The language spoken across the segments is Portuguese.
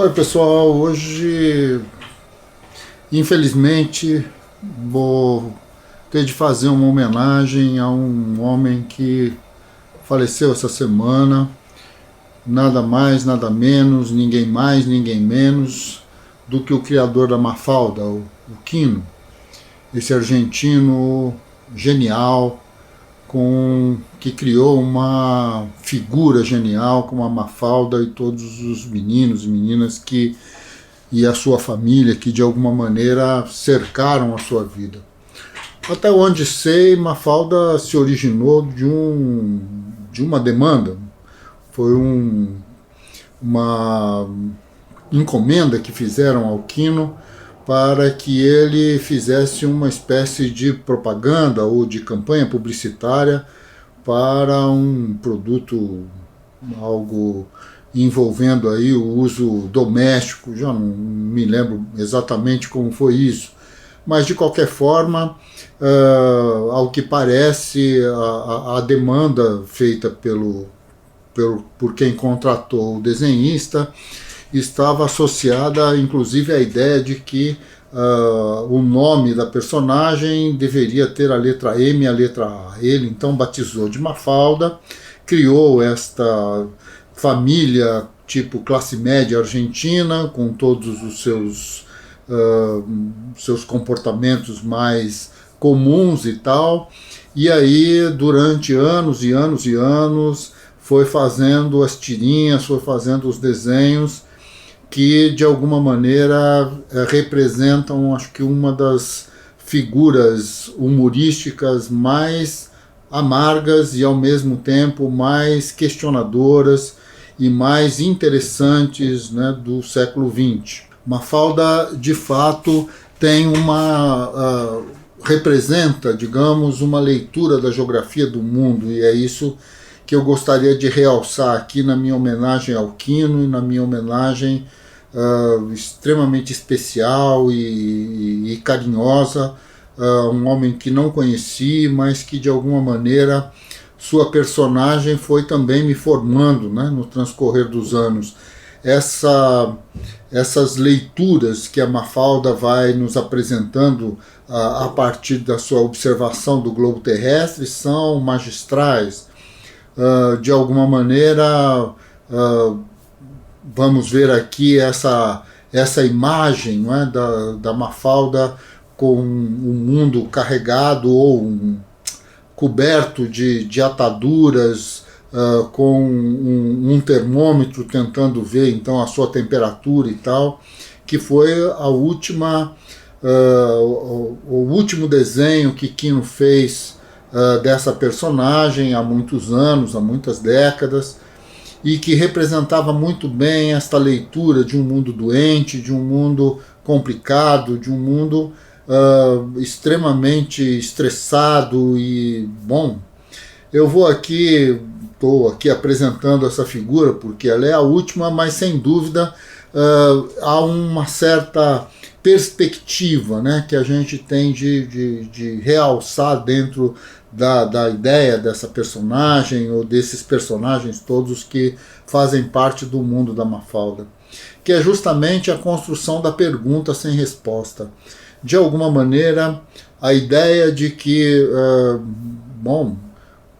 Oi pessoal, hoje infelizmente vou ter de fazer uma homenagem a um homem que faleceu essa semana, nada mais, nada menos, ninguém mais, ninguém menos do que o criador da Mafalda, o Quino, esse argentino genial, que criou uma figura genial como a Mafalda e todos os meninos e meninas e a sua família que de alguma maneira cercaram a sua vida. Até onde sei, Mafalda se originou de uma demanda. Foi uma encomenda que fizeram ao Quino para que ele fizesse uma espécie de propaganda ou de campanha publicitária para um produto, algo envolvendo aí o uso doméstico. Já não me lembro exatamente como foi isso, mas de qualquer forma, ao que parece, a demanda feita por quem contratou o desenhista estava associada inclusive à ideia de que o nome da personagem deveria ter a letra M e a letra A. Ele então batizou de Mafalda, criou esta família tipo classe média argentina, com todos os seus comportamentos mais comuns e tal, e aí durante anos e anos e anos foi fazendo as tirinhas, foi fazendo os desenhos que de alguma maneira representam, acho que uma das figuras humorísticas mais amargas e ao mesmo tempo mais questionadoras e mais interessantes, né, do século XX. Mafalda, de fato, tem representa, digamos, uma leitura da geografia do mundo, e é isso que eu gostaria de realçar aqui na minha homenagem ao Quino e na minha homenagem extremamente especial e carinhosa, um homem que não conheci, mas que de alguma maneira sua personagem foi também me formando, né, no transcorrer dos anos. Essas leituras que a Mafalda vai nos apresentando a partir da sua observação do globo terrestre são magistrais. De alguma maneira, vamos ver aqui essa imagem, não é, da Mafalda com o mundo carregado ou coberto de ataduras, com um termômetro tentando ver então a sua temperatura e tal, que foi o último desenho que Quino fez dessa personagem há muitos anos, há muitas décadas, e que representava muito bem esta leitura de um mundo doente, de um mundo complicado, de um mundo extremamente estressado. E, bom, eu estou aqui apresentando essa figura porque ela é a última, mas sem dúvida há uma certa perspectiva, né, que a gente tem de realçar dentro da ideia dessa personagem ou desses personagens todos que fazem parte do mundo da Mafalda, que é justamente a construção da pergunta sem resposta. De alguma maneira, a ideia de que,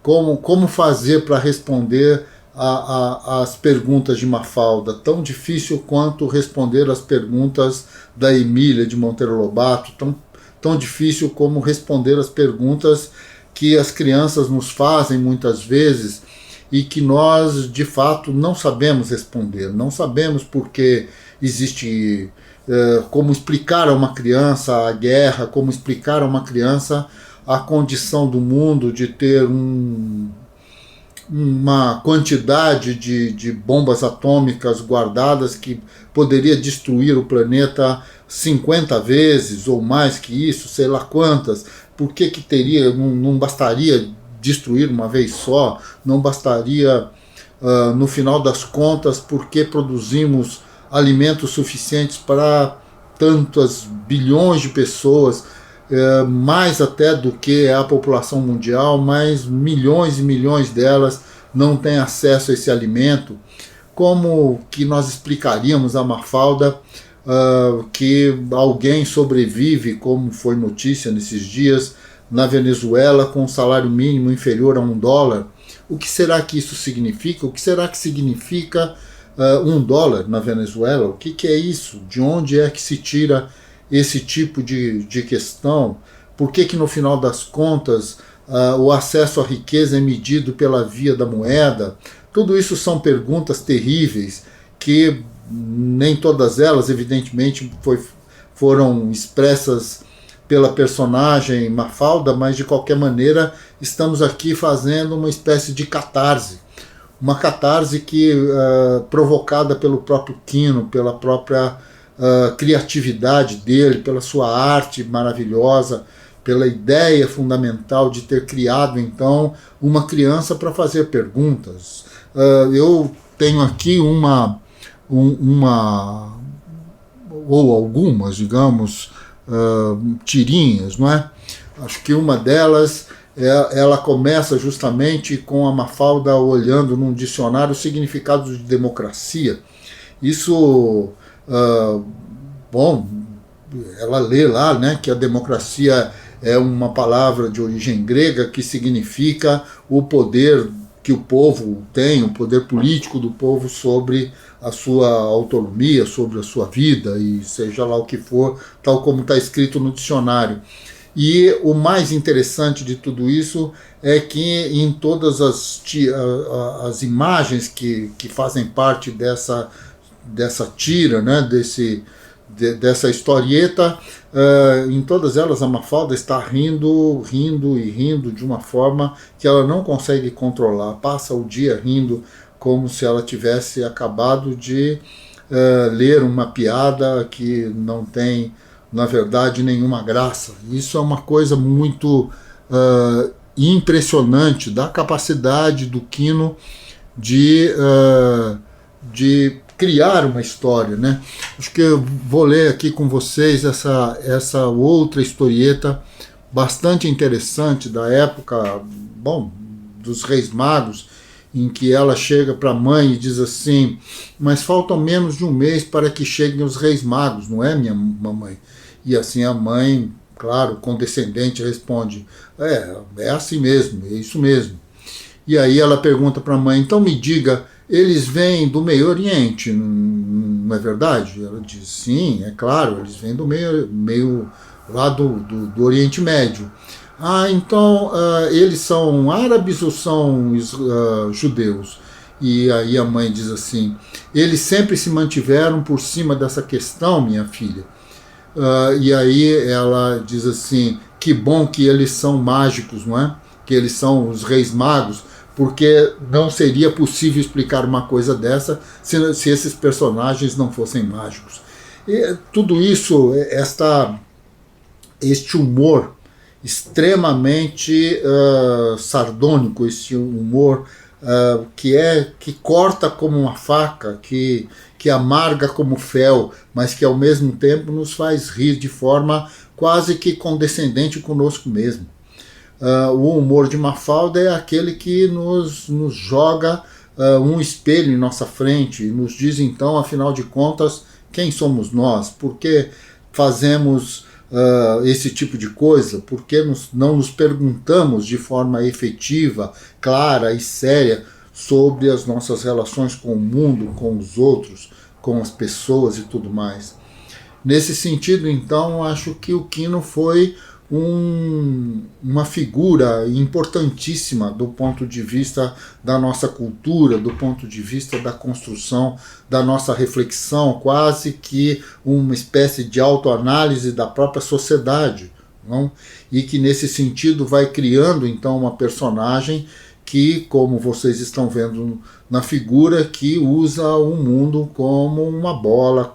como fazer para responder as perguntas de Mafalda, tão difícil quanto responder as perguntas da Emília de Monteiro Lobato, tão difícil como responder as perguntas que as crianças nos fazem muitas vezes e que nós de fato não sabemos responder, não sabemos porque existe, como explicar a uma criança a guerra, como explicar a uma criança a condição do mundo de ter uma quantidade de bombas atômicas guardadas que poderia destruir o planeta 50 vezes ou mais que isso, sei lá quantas. Por que não bastaria destruir uma vez só? Não bastaria, no final das contas, porque produzimos alimentos suficientes para tantas bilhões de pessoas, mais até do que a população mundial, mas milhões e milhões delas não têm acesso a esse alimento. como que nós explicaríamos a Mafalda que alguém sobrevive, como foi notícia nesses dias, na Venezuela com um salário mínimo inferior a $1? O que será que isso significa? O que será que significa $1 na Venezuela? O que é isso? De onde é que se tira esse tipo de questão? Por que no final das contas o acesso à riqueza é medido pela via da moeda? Tudo isso são perguntas terríveis que nem todas elas, evidentemente, foram expressas pela personagem Mafalda, mas de qualquer maneira estamos aqui fazendo uma espécie de catarse. Uma catarse que, provocada pelo próprio Quino, pela própria criatividade dele, pela sua arte maravilhosa, pela ideia fundamental de ter criado, então, uma criança para fazer perguntas. Eu tenho aqui ou algumas, digamos, tirinhas, não é? Acho que uma delas, ela começa justamente com a Mafalda olhando num dicionário o significado de democracia. Isso, bom, ela lê lá, né, que a democracia é uma palavra de origem grega que significa o poder que o povo tem, o poder político do povo sobre a sua autonomia, sobre a sua vida, e seja lá o que for, tal como está escrito no dicionário. E o mais interessante de tudo isso é que em todas as imagens que fazem parte dessa tira, né, dessa historieta, em todas elas a Mafalda está rindo de uma forma que ela não consegue controlar. Passa o dia rindo como se ela tivesse acabado de ler uma piada que não tem, na verdade, nenhuma graça. Isso é uma coisa muito impressionante da capacidade do Quino de criar uma história, né? Acho que eu vou ler aqui com vocês essa outra historieta bastante interessante da época, bom, dos Reis Magos, em que ela chega para a mãe e diz assim: mas faltam menos de um mês para que cheguem os Reis Magos, não é, minha mamãe? E assim a mãe, claro, condescendente, responde: é assim mesmo, é isso mesmo. E aí ela pergunta para a mãe: então me diga, eles vêm do Meio Oriente, não é verdade? Ela diz: sim, é claro, eles vêm do meio lá do Oriente Médio. Ah, então eles são árabes ou são judeus? E aí a mãe diz assim: eles sempre se mantiveram por cima dessa questão, minha filha. E aí ela diz assim: que bom que eles são mágicos, não é? Que eles são os Reis Magos, porque não seria possível explicar uma coisa dessa se esses personagens não fossem mágicos. E tudo isso, este humor extremamente sardônico, esse humor que corta como uma faca, que amarga como fel, mas que ao mesmo tempo nos faz rir de forma quase que condescendente conosco mesmo. O humor de Mafalda é aquele que nos joga um espelho em nossa frente e nos diz então, afinal de contas, quem somos nós? Por que fazemos esse tipo de coisa? Por que não nos perguntamos de forma efetiva, clara e séria sobre as nossas relações com o mundo, com os outros, com as pessoas e tudo mais? Nesse sentido, então, acho que o Quino foi uma figura importantíssima do ponto de vista da nossa cultura, do ponto de vista da construção da nossa reflexão, quase que uma espécie de autoanálise da própria sociedade, não? E que nesse sentido vai criando então uma personagem que, como vocês estão vendo na figura, que usa o mundo como uma bola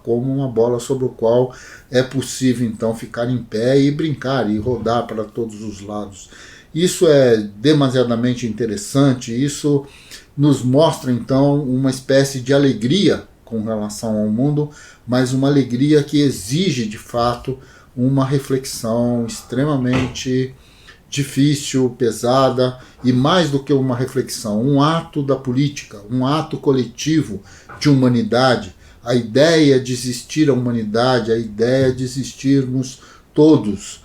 sobre o qual é possível então ficar em pé e brincar e rodar para todos os lados. Isso é demasiadamente interessante, isso nos mostra então uma espécie de alegria com relação ao mundo, mas uma alegria que exige de fato uma reflexão extremamente difícil, pesada e, mais do que uma reflexão, um ato da política, um ato coletivo de humanidade. A ideia de existir a humanidade, a ideia de existirmos todos,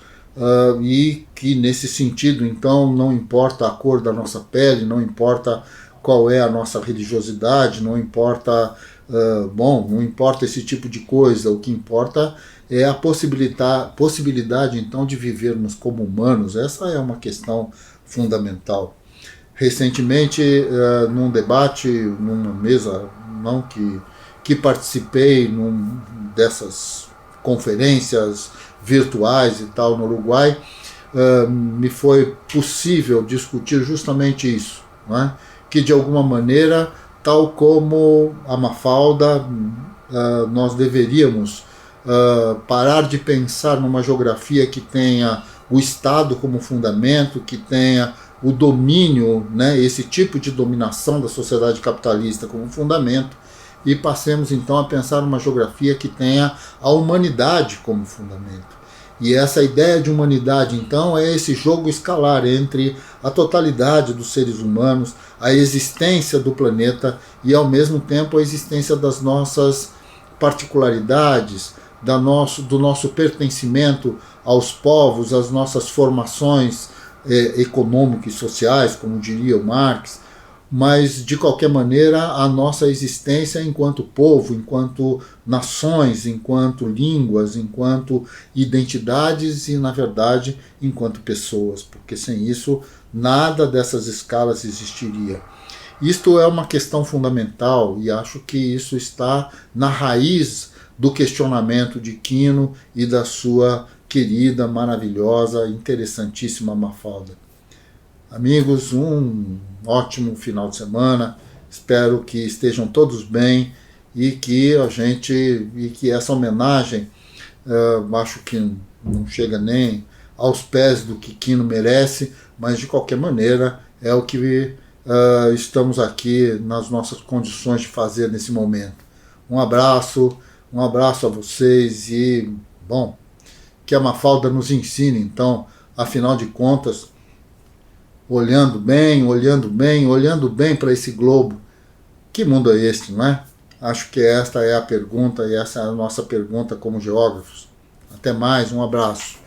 e que nesse sentido, então, não importa a cor da nossa pele, não importa qual é a nossa religiosidade, não importa, não importa esse tipo de coisa, o que importa é a possibilidade então de vivermos como humanos. Essa é uma questão fundamental. Recentemente, num debate, numa mesa, não que participei dessas conferências virtuais e tal no Uruguai, me foi possível discutir justamente isso, não é? Que de alguma maneira, tal como a Mafalda, nós deveríamos parar de pensar numa geografia que tenha o Estado como fundamento, que tenha o domínio, né, esse tipo de dominação da sociedade capitalista como fundamento, e passemos então a pensar numa geografia que tenha a humanidade como fundamento. E essa ideia de humanidade, então, é esse jogo escalar entre a totalidade dos seres humanos, a existência do planeta e, ao mesmo tempo, a existência das nossas particularidades, do nosso pertencimento aos povos, às nossas formações econômicas e sociais, como diria o Marx, mas, de qualquer maneira, a nossa existência enquanto povo, enquanto nações, enquanto línguas, enquanto identidades e, na verdade, enquanto pessoas, porque sem isso nada dessas escalas existiria. Isto é uma questão fundamental e acho que isso está na raiz do questionamento de Quino e da sua querida, maravilhosa, interessantíssima Mafalda. Amigos, um ótimo final de semana. Espero que estejam todos bem e que essa homenagem, acho que não chega nem aos pés do que Quino merece, mas de qualquer maneira é o que estamos aqui nas nossas condições de fazer nesse momento. Um abraço a vocês e, bom, que a Mafalda nos ensine, então, afinal de contas, olhando bem para esse globo. Que mundo é este, não é? Acho que esta é a pergunta e essa é a nossa pergunta como geógrafos. Até mais, um abraço.